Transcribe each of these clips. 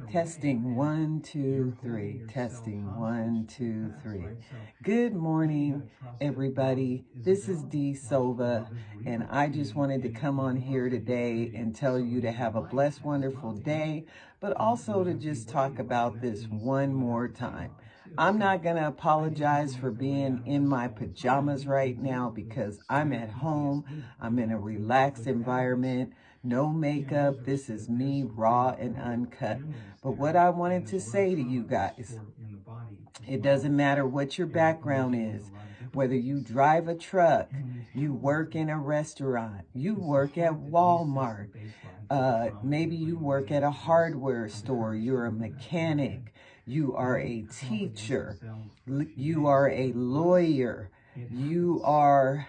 Testing 1, 2, 3. Testing 1, 2, 3. Good morning, everybody. This is Dee Sova, and I just wanted to come on here today and tell you to have a blessed, wonderful day, but also to just talk about this one more time. I'm not going to apologize for being in my pajamas right now because I'm at home. I'm in a relaxed environment. No makeup. This is me, raw and uncut. But what I wanted to say to you guys, it doesn't matter what your background is, whether you drive a truck, you work in a restaurant, you work at Walmart, maybe you work at a hardware store, you're a mechanic, you are a teacher, you are a lawyer, you are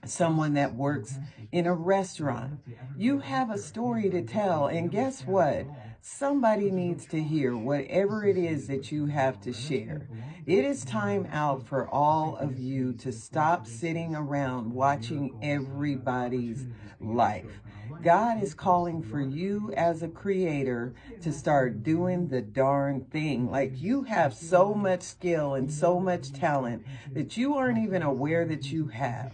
someone that works in a restaurant. You have a story to tell, and guess what? Somebody needs to hear whatever it is that you have to share. It is time out for all of you to stop sitting around watching everybody's life. God is calling for you as a creator to start doing the darn thing. Like, you have so much skill and so much talent that you aren't even aware that you have.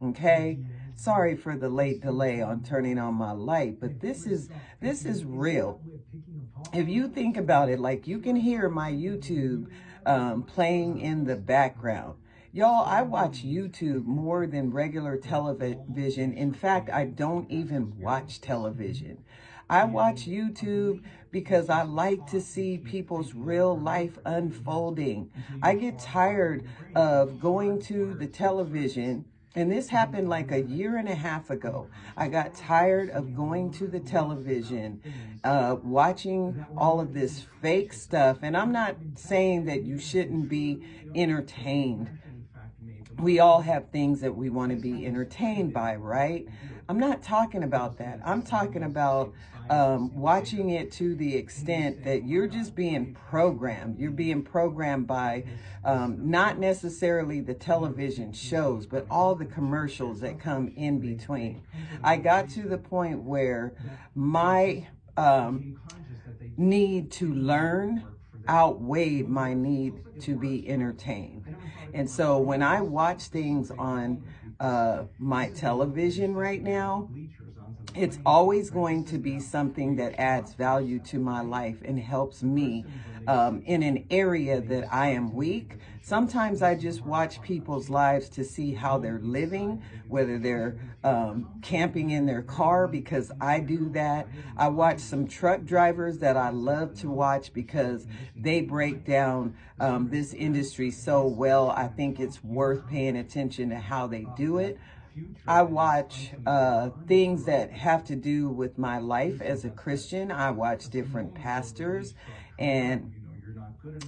Okay? Sorry for the late delay on turning on my light, but this is real. If you think about it, like, you can hear my YouTube playing in the background. Y'all, I watch YouTube more than regular television. In fact, I don't even watch television. I watch YouTube because I like to see people's real life unfolding. I get tired of going to the television, and this happened like a year and a half ago. I got tired of going to the television, watching all of this fake stuff. And I'm not saying that you shouldn't be entertained. We all have things that we want to be entertained by, right? I'm not talking about that. I'm talking about watching it to the extent that you're just being programmed. You're being programmed by not necessarily the television shows, but all the commercials that come in between. I got to the point where my need to learn outweighed my need to be entertained. And so when I watch things on my television right now, it's always going to be something that adds value to my life and helps me in an area that I am weak. Sometimes I just watch people's lives to see how they're living, whether they're camping in their car, because I do that. I watch some truck drivers that I love to watch because they break down this industry so well. I think it's worth paying attention to how they do it. I watch things that have to do with my life as a Christian. I watch different pastors, and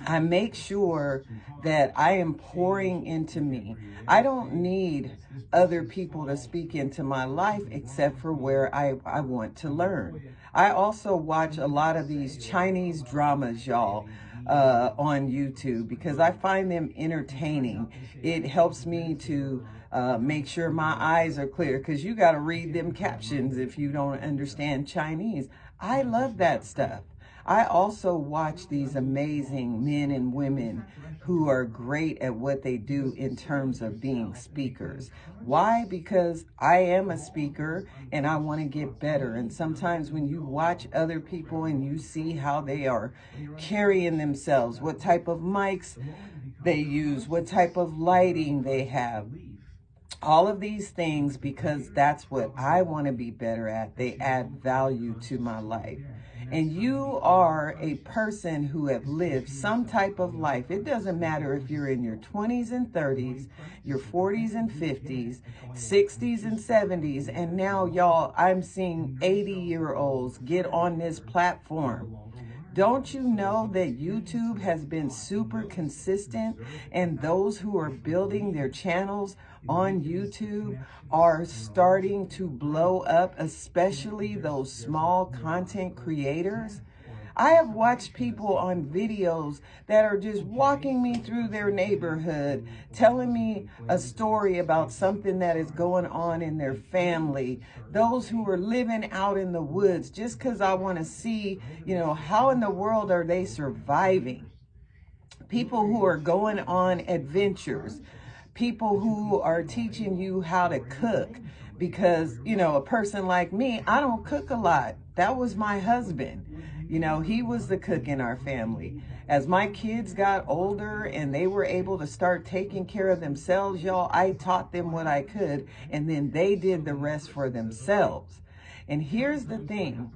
I make sure that I am pouring into me. I don't need other people to speak into my life except for where I want to learn. I also watch a lot of these Chinese dramas, y'all, on YouTube, because I find them entertaining. It helps me to make sure my eyes are clear, because you got to read them captions if you don't understand Chinese. I love that stuff. I also watch these amazing men and women who are great at what they do in terms of being speakers. Why? Because I am a speaker and I want to get better. And sometimes when you watch other people and you see how they are carrying themselves, what type of mics they use, what type of lighting they have, all of these things, because that's what I want to be better at, they add value to my life. And you are a person who have lived some type of life. It doesn't matter if you're in your 20s and 30s, your 40s and 50s, 60s and 70s, and now, y'all, I'm seeing 80-year-olds get on this platform. Don't you know that YouTube has been super consistent, and those who are building their channels on YouTube are starting to blow up, especially those small content creators? I have watched people on videos that are just walking me through their neighborhood, telling me a story about something that is going on in their family. Those who are living out in the woods, just because I want to see, how in the world are they surviving? People who are going on adventures, people who are teaching you how to cook. Because, a person like me, I don't cook a lot. That was my husband. He was the cook in our family. As my kids got older and they were able to start taking care of themselves, y'all, I taught them what I could, and then they did the rest for themselves. And here's the thing.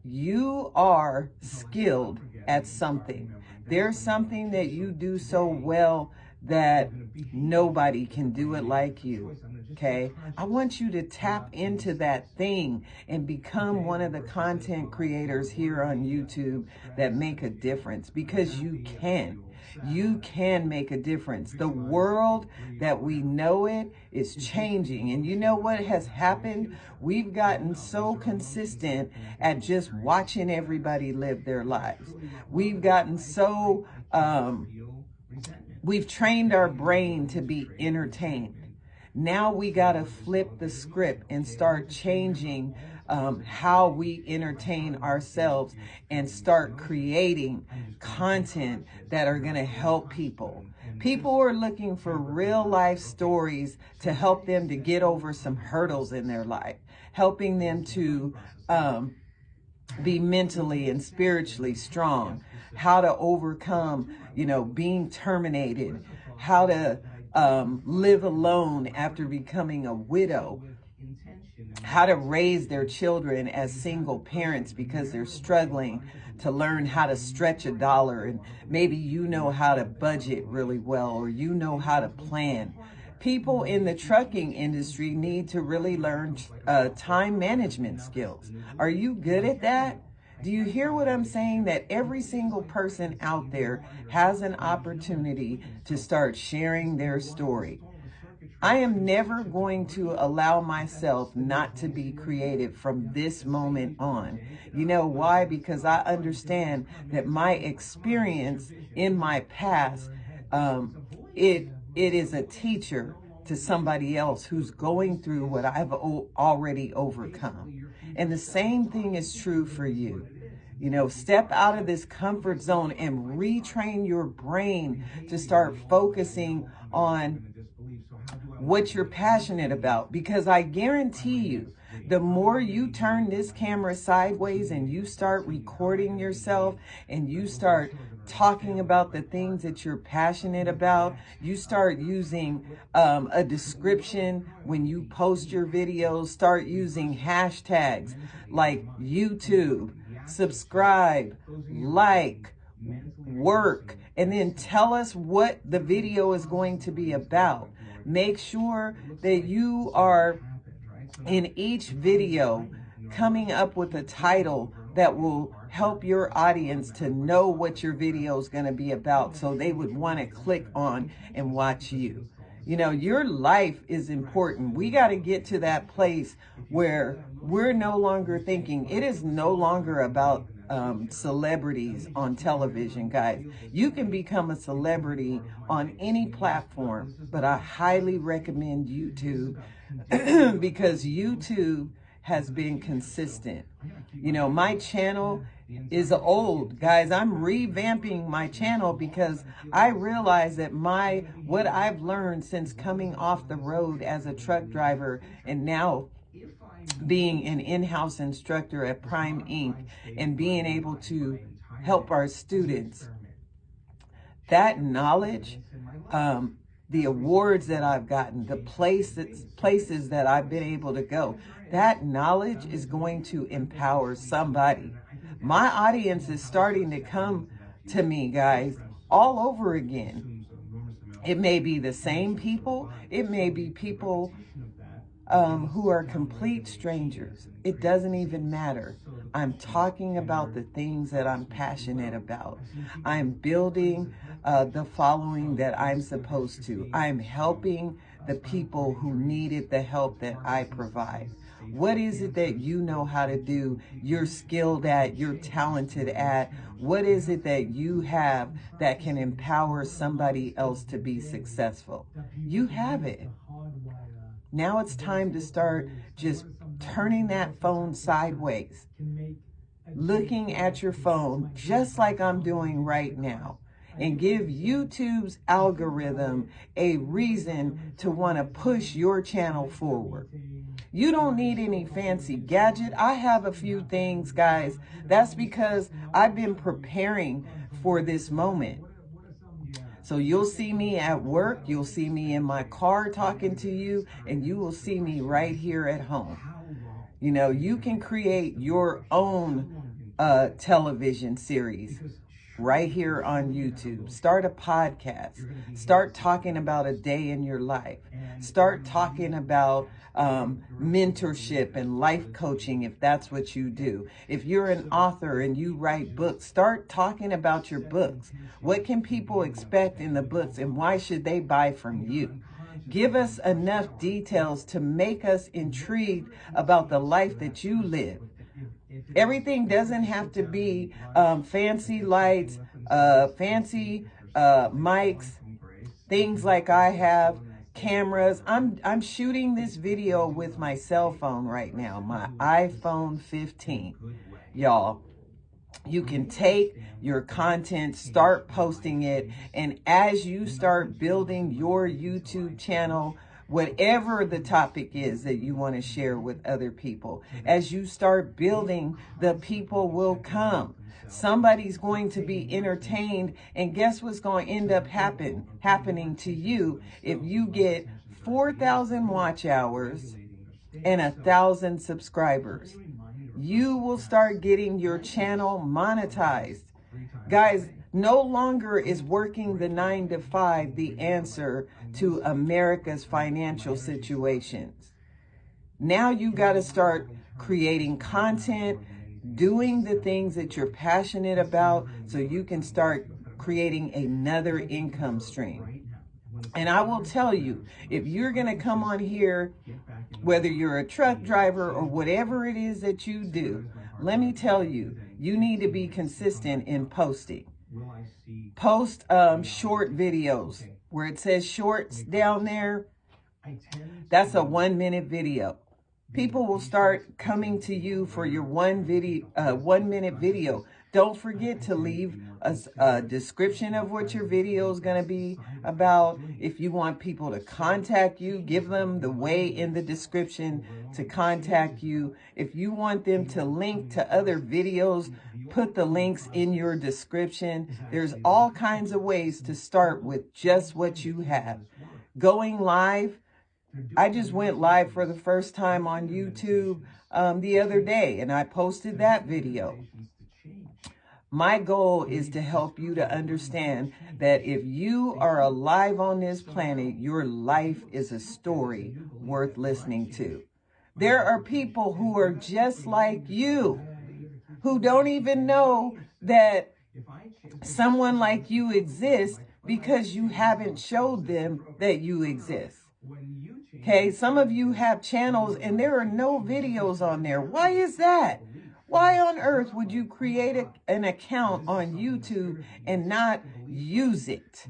You are skilled at something. There's something that you do so well that nobody can do it like you. Okay? I want you to tap into that thing and become one of the content creators here on YouTube that make a difference, because you can. You can make a difference. The world that we know it is changing. And you know what has happened? We've gotten so consistent at just watching everybody live their lives. We've gotten so, we've trained our brain to be entertained. Now we got to flip the script and start changing how we entertain ourselves and start creating content that are going to help people. People are looking for real life stories to help them to get over some hurdles in their life, helping them to be mentally and spiritually strong, how to overcome, being terminated, how to live alone after becoming a widow, how to raise their children as single parents because they're struggling to learn how to stretch a dollar, and maybe how to budget really well, or how to plan. People in the trucking industry need to really learn time management skills. Are you good at that? Do you hear what I'm saying? That every single person out there has an opportunity to start sharing their story. I am never going to allow myself not to be creative from this moment on. You know why? Because I understand that my experience in my past, it is a teacher to somebody else who's going through what I've already overcome. And the same thing is true for you. Step out of this comfort zone and retrain your brain to start focusing on what you're passionate about. Because I guarantee you, the more you turn this camera sideways and you start recording yourself and you start talking about the things that you're passionate about, you start using a description when you post your videos, start using hashtags like YouTube, subscribe, like, work, and then tell us what the video is going to be about. Make sure that you are in each video coming up with a title that will help your audience to know what your video is going to be about, so they would want to click on and watch you. Your life is important. We got to get to that place where we're no longer thinking, it is no longer about celebrities on television, guys. You can become a celebrity on any platform, but I highly recommend YouTube because YouTube has been consistent. My channel is old, guys. I'm revamping my channel because I realize that what I've learned since coming off the road as a truck driver and now being an in-house instructor at Prime Inc. and being able to help our students, that knowledge, the awards that I've gotten, the places that I've been able to go, that knowledge is going to empower somebody. My audience is starting to come to me, guys, all over again. It may be the same people. It may be people who are complete strangers. It doesn't even matter. I'm talking about the things that I'm passionate about. I'm building the following that I'm supposed to. I'm helping the people who needed the help that I provide. What is it that you know how to do, you're skilled at, you're talented at? What is it that you have that can empower somebody else to be successful? You have it. Now it's time to start just turning that phone sideways, looking at your phone just like I'm doing right now, and give YouTube's algorithm a reason to want to push your channel forward. You don't need any fancy gadget. I have a few things, guys. That's because I've been preparing for this moment. So you'll see me at work, you'll see me in my car talking to you, and you will see me right here at home. You know, you can create your own television series right here on YouTube. Start a podcast. Start talking about a day in your life. Start talking about mentorship and life coaching, if that's what you do. If you're an author and you write books, start talking about your books. What can people expect in the books, and why should they buy from you? Give us enough details to make us intrigued about the life that you live. Everything doesn't have to be fancy lights, fancy mics, things like I have, cameras. I'm shooting this video with my cell phone right now, my iPhone 15. Y'all, you can take your content, start posting it, and as you start building your YouTube channel, whatever the topic is that you want to share with other people, as you start building, the people will come. Somebody's going to be entertained, and guess what's going to end up happening to you if you get 4,000 watch hours and 1,000 subscribers? You will start getting your channel monetized. Guys, no longer is working the 9 to 5 the answer to America's financial situations. Now you got to start creating content, doing the things that you're passionate about, so you can start creating another income stream. And I will tell you, if you're going to come on here, whether you're a truck driver or whatever it is that you do, let me tell you, you need to be consistent in posting. Post short videos. Where it says shorts down there, that's a 1-minute video. People will start coming to you for your 1-minute video. Don't forget to leave a description of what your video is going to be about. If you want people to contact you, give them the way in the description to contact you. If you want them to link to other videos, put the links in your description. There's all kinds of ways to start with just what you have. Going live. I just went live for the first time on YouTube the other day, and I posted that video. My goal is to help you to understand that if you are alive on this planet, your life is a story worth listening to. There are people who are just like you, who don't even know that someone like you exists because you haven't showed them that you exist. Okay, some of you have channels and there are no videos on there. Why is that? Why on earth would you create an account on YouTube and not use it?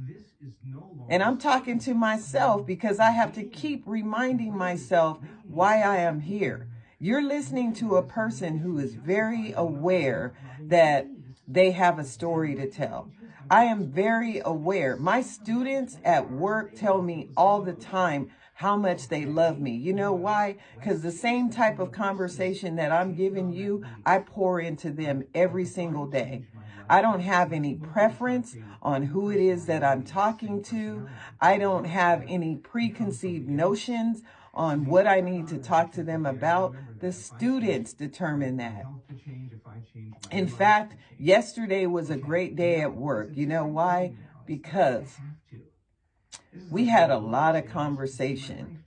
And I'm talking to myself because I have to keep reminding myself why I am here. You're listening to a person who is very aware that they have a story to tell. I am very aware. My students at work tell me all the time how much they love me. You know why? Because the same type of conversation that I'm giving you, I pour into them every single day. I don't have any preference on who it is that I'm talking to. I don't have any preconceived notions on what I need to talk to them about. The students determine that. In fact, yesterday was a great day at work. You know why? Because we had a lot of conversation.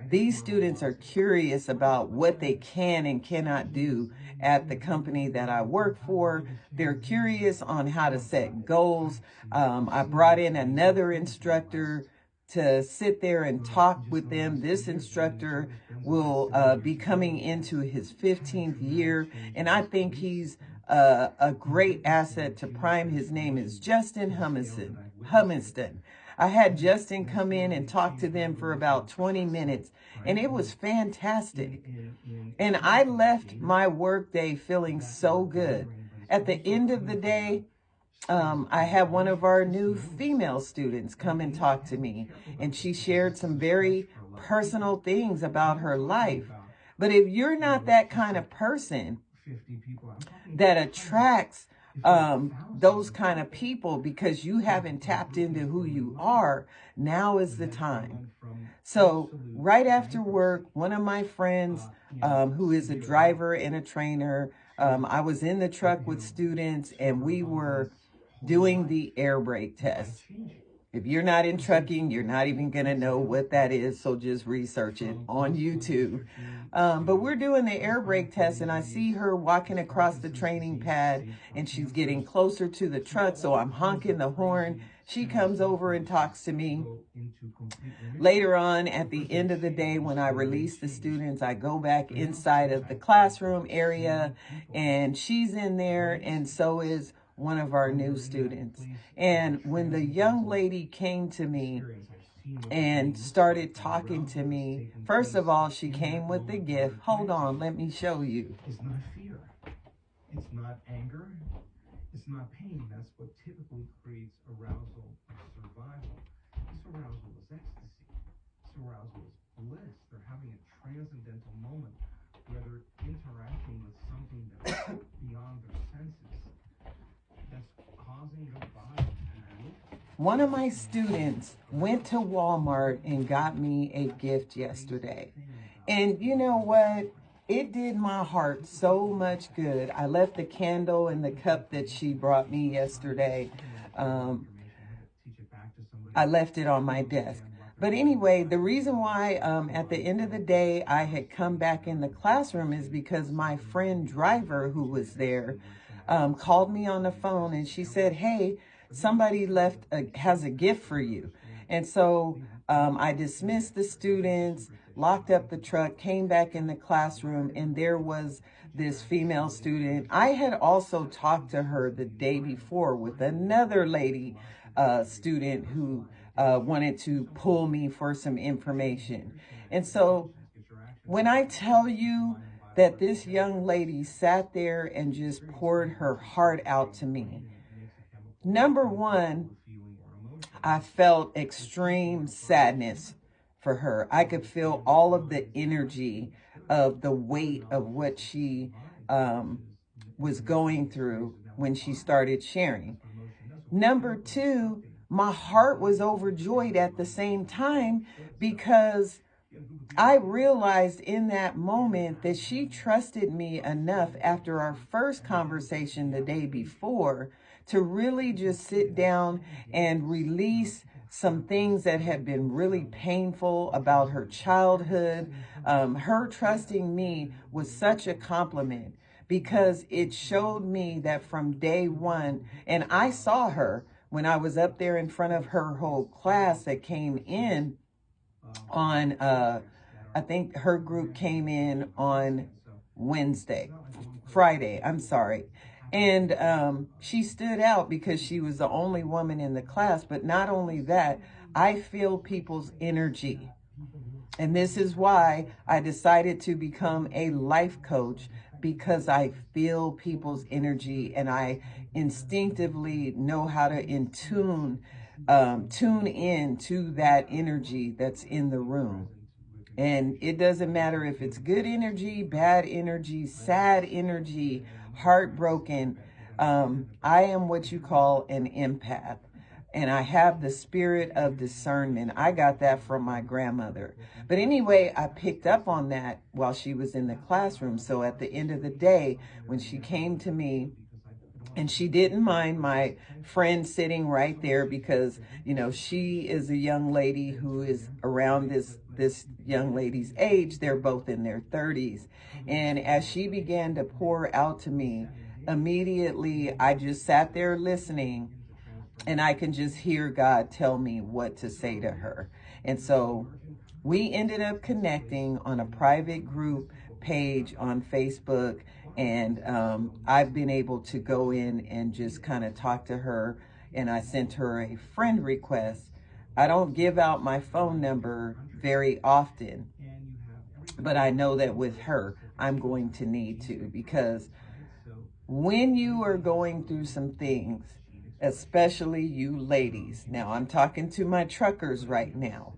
These students are curious about what they can and cannot do at the company that I work for. They're curious on how to set goals. I brought in another instructor to sit there and talk with them. This instructor will be coming into his 15th year, and I think he's a great asset to Prime. His name is Justin Humiston. I had Justin come in and talk to them for about 20 minutes, and it was fantastic. And I left my work day feeling so good. At the end of the day, I had one of our new female students come and talk to me, and she shared some very personal things about her life. But if you're not that kind of person that attracts those kind of people because you haven't tapped into who you are, now is the time. So right after work, one of my friends who is a driver and a trainer, I was in the truck with students, and we were doing the air brake test. If you're not in trucking, you're not even going to know what that is, so just research it on YouTube. But we're doing the air brake test, and I see her walking across the training pad, and she's getting closer to the truck, so I'm honking the horn. She comes over and talks to me. Later on, at the end of the day, when I release the students, I go back inside of the classroom area, and she's in there, and so is one of our new students. And when the young lady came to me and started talking to me, first of all, she came with a gift. Hold on, let me show you. It's not fear. It's not anger. It's not pain. That's what typically creates arousal or survival. This arousal is ecstasy. This arousal is bliss. They're having a transcendental moment where they're interacting with something that's beyond their senses. That's causing their body to move. One of my students went to Walmart and got me a gift yesterday. And you know what? It did my heart so much good. I left the candle and the cup that she brought me yesterday. I left it on my desk. But anyway, the reason why at the end of the day I had come back in the classroom is because my friend driver who was there called me on the phone, and she said, hey, somebody has a gift for you. And so I dismissed the students, locked up the truck, came back in the classroom, and there was this female student. I had also talked to her the day before with another lady student who wanted to pull me for some information. And so when I tell you that this young lady sat there and just poured her heart out to me, number one, I felt extreme sadness for her. I could feel all of the energy of the weight of what she was going through when she started sharing. Number two, my heart was overjoyed at the same time because I realized in that moment that she trusted me enough after our first conversation the day before to really just sit down and release some things that had been really painful about her childhood. Her trusting me was such a compliment because it showed me that from day one, and I saw her when I was up there in front of her whole class that came in on, I think her group came in on Friday, I'm sorry. And she stood out because she was the only woman in the class. But not only that, I feel people's energy. And this is why I decided to become a life coach, because I feel people's energy and I instinctively know how to tune in to that energy that's in the room. And it doesn't matter if it's good energy, bad energy, sad energy, heartbroken. I am what you call an empath, and I have the spirit of discernment. I got that from my grandmother. But anyway, I picked up on that while she was in the classroom. So at the end of the day, when she came to me, and she didn't mind my friend sitting right there because, you know, she is a young lady who is around this young lady's age. They're both in their 30s. And as she began to pour out to me, immediately I just sat there listening, and I can just hear God tell me what to say to her. And so we ended up connecting on a private group page on Facebook, and I've been able to go in and just kind of talk to her, and I sent her a friend request. I don't give out my phone number very often, but I know that with her, I'm going to need to, because when you are going through some things, especially you ladies, now I'm talking to my truckers right now,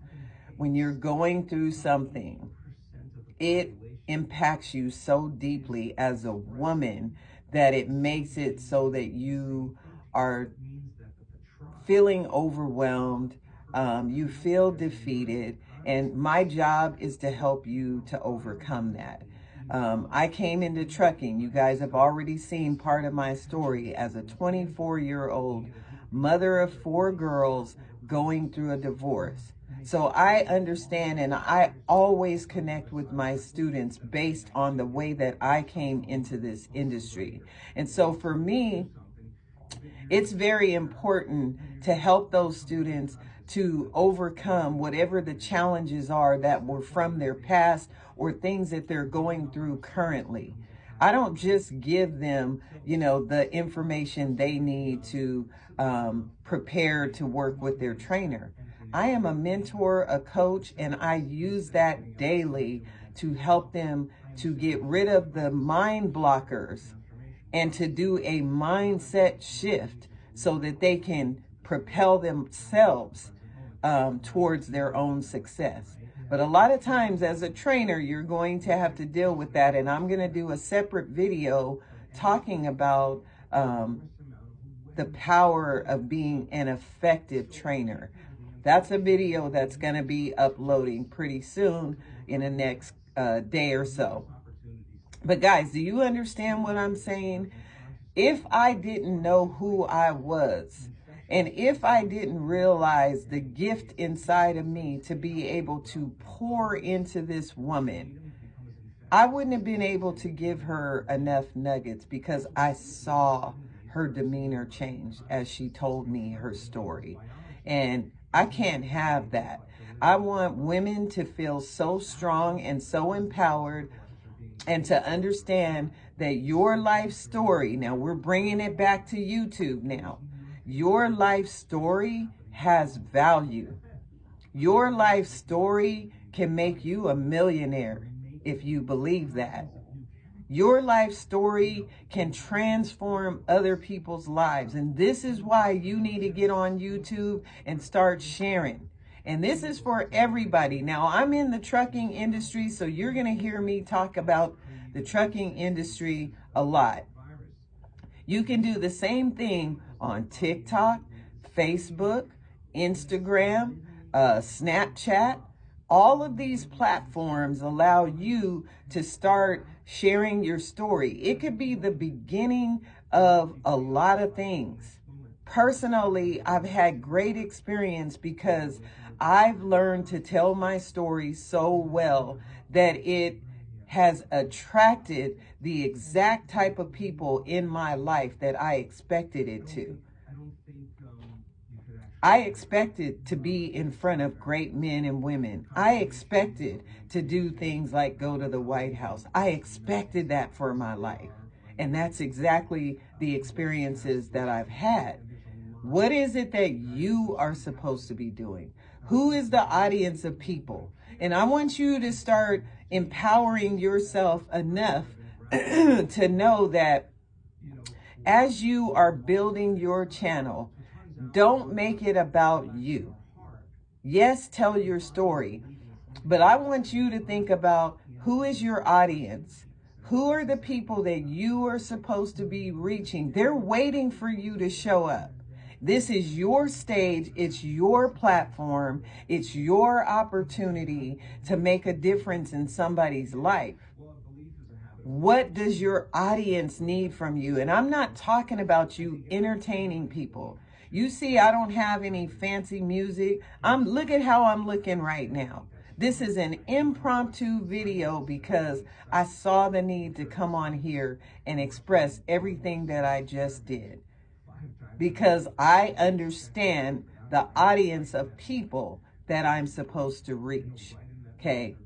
when you're going through something, it impacts you so deeply as a woman that it makes it so that you are feeling overwhelmed, you feel defeated, and my job is to help you to overcome that. I came into trucking. You guys have already seen part of my story as a 24-year-old mother of 4 girls going through a divorce. So I understand, and I always connect with my students based on the way that I came into this industry. And so for me, it's very important to help those students to overcome whatever the challenges are that were from their past or things that they're going through currently. I don't just give them, the information they need to prepare to work with their trainer. I am a mentor, a coach, and I use that daily to help them to get rid of the mind blockers and to do a mindset shift so that they can propel themselves towards their own success. But a lot of times as a trainer, you're going to have to deal with that. And I'm going to do a separate video talking about the power of being an effective trainer. That's a video that's going to be uploading pretty soon in the next day or so. But guys, do you understand what I'm saying? If I didn't know who I was, and if I didn't realize the gift inside of me to be able to pour into this woman, I wouldn't have been able to give her enough nuggets, because I saw her demeanor change as she told me her story. And I can't have that. I want women to feel so strong and so empowered, and to understand that your life story, now we're bringing it back to YouTube now, your life story has value. Your life story can make you a millionaire if you believe that. Your life story can transform other people's lives. And this is why you need to get on YouTube and start sharing. And this is for everybody. Now, I'm in the trucking industry, so you're going to hear me talk about the trucking industry a lot. You can do the same thing on TikTok, Facebook, Instagram, Snapchat. All of these platforms allow you to start sharing your story. It could be the beginning of a lot of things. Personally, I've had great experience because I've learned to tell my story so well that it has attracted the exact type of people in my life that I expected it to. I expected to be in front of great men and women. I expected to do things like go to the White House. I expected that for my life. And that's exactly the experiences that I've had. What is it that you are supposed to be doing? Who is the audience of people? And I want you to start empowering yourself enough to know that as you are building your channel, don't make it about you. Yes, tell your story, but I want you to think about who is your audience. Who are the people that you are supposed to be reaching? They're waiting for you to show up. This is your stage. It's your platform. It's your opportunity to make a difference in somebody's life. What does your audience need from you? And I'm not talking about you entertaining people. You see, I don't have any fancy music. Look at how I'm looking right now. This is an impromptu video because I saw the need to come on here and express everything that I just did. Because I understand the audience of people that I'm supposed to reach. Okay.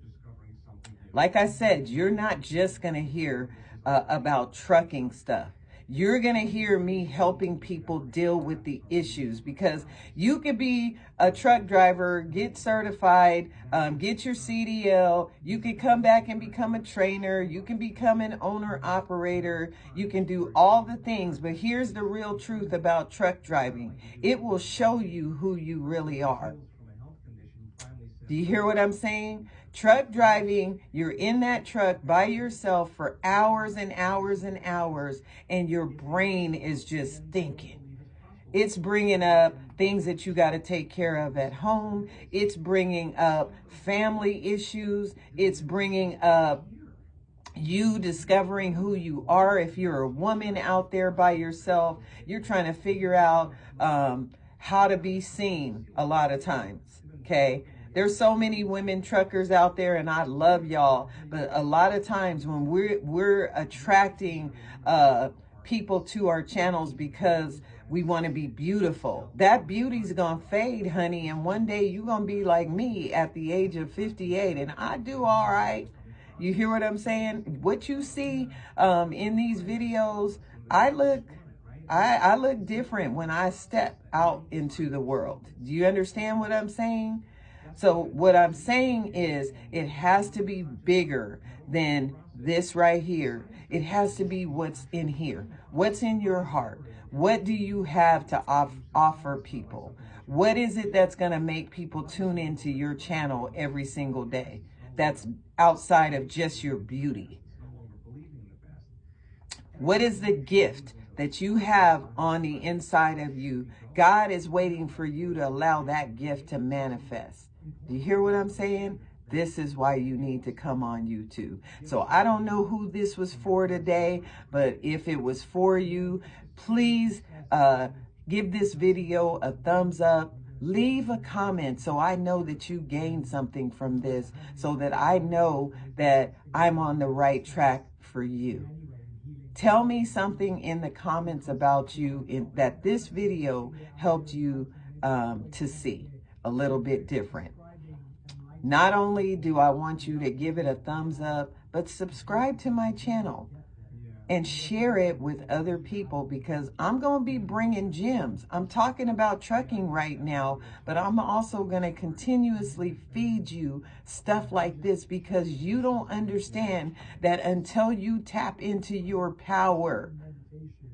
Like I said, you're not just going to hear about trucking stuff. You're going to hear me helping people deal with the issues, because you could be a truck driver, get certified, get your CDL. You could come back and become a trainer. You can become an owner operator. You can do all the things. But here's the real truth about truck driving. It will show you who you really are. Do you hear what I'm saying? Truck driving, you're in that truck by yourself for hours and hours and hours, and your brain is just thinking. It's bringing up things that you got to take care of at home. It's bringing up family issues. It's bringing up you discovering who you are. If you're a woman out there by yourself, you're trying to figure out how to be seen a lot of times, okay? There's so many women truckers out there, and I love y'all. But a lot of times when we're attracting people to our channels because we want to be beautiful, that beauty's gonna fade, honey. And one day you're gonna be like me at the age of 58, and I do all right. You hear what I'm saying? What you see in these videos, I look different when I step out into the world. Do you understand what I'm saying? So what I'm saying is, it has to be bigger than this right here. It has to be what's in here. What's in your heart? What do you have to offer people? What is it that's going to make people tune into your channel every single day? That's outside of just your beauty. What is the gift that you have on the inside of you? God is waiting for you to allow that gift to manifest. Do you hear what I'm saying? This is why you need to come on YouTube. So I don't know who this was for today, but if it was for you, please give this video a thumbs up. Leave a comment so I know that you gained something from this, so that I know that I'm on the right track for you. Tell me something in the comments about you that this video helped you to see a little bit different. Not only do I want you to give it a thumbs up, but subscribe to my channel and share it with other people, because I'm going to be bringing gems. I'm talking about trucking right now, but I'm also going to continuously feed you stuff like this, because you don't understand that until you tap into your power,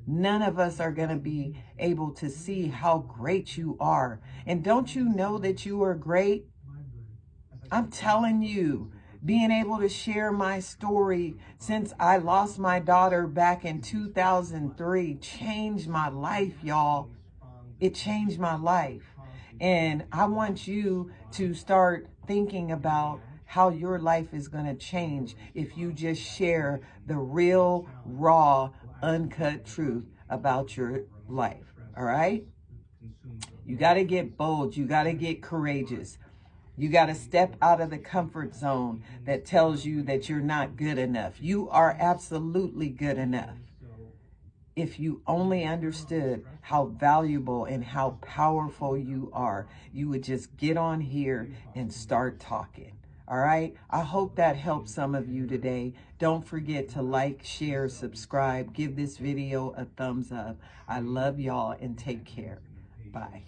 none of us are going to be able to see how great you are. And don't you know that you are great? I'm telling you, being able to share my story since I lost my daughter back in 2003 changed my life, y'all. It changed my life. And I want you to start thinking about how your life is going to change if you just share the real, raw, uncut truth about your life. All right? You got to get bold. You got to get courageous. You got to step out of the comfort zone that tells you that you're not good enough. You are absolutely good enough. If you only understood how valuable and how powerful you are, you would just get on here and start talking. All right? I hope that helped some of you today. Don't forget to like, share, subscribe, give this video a thumbs up. I love y'all, and take care. Bye.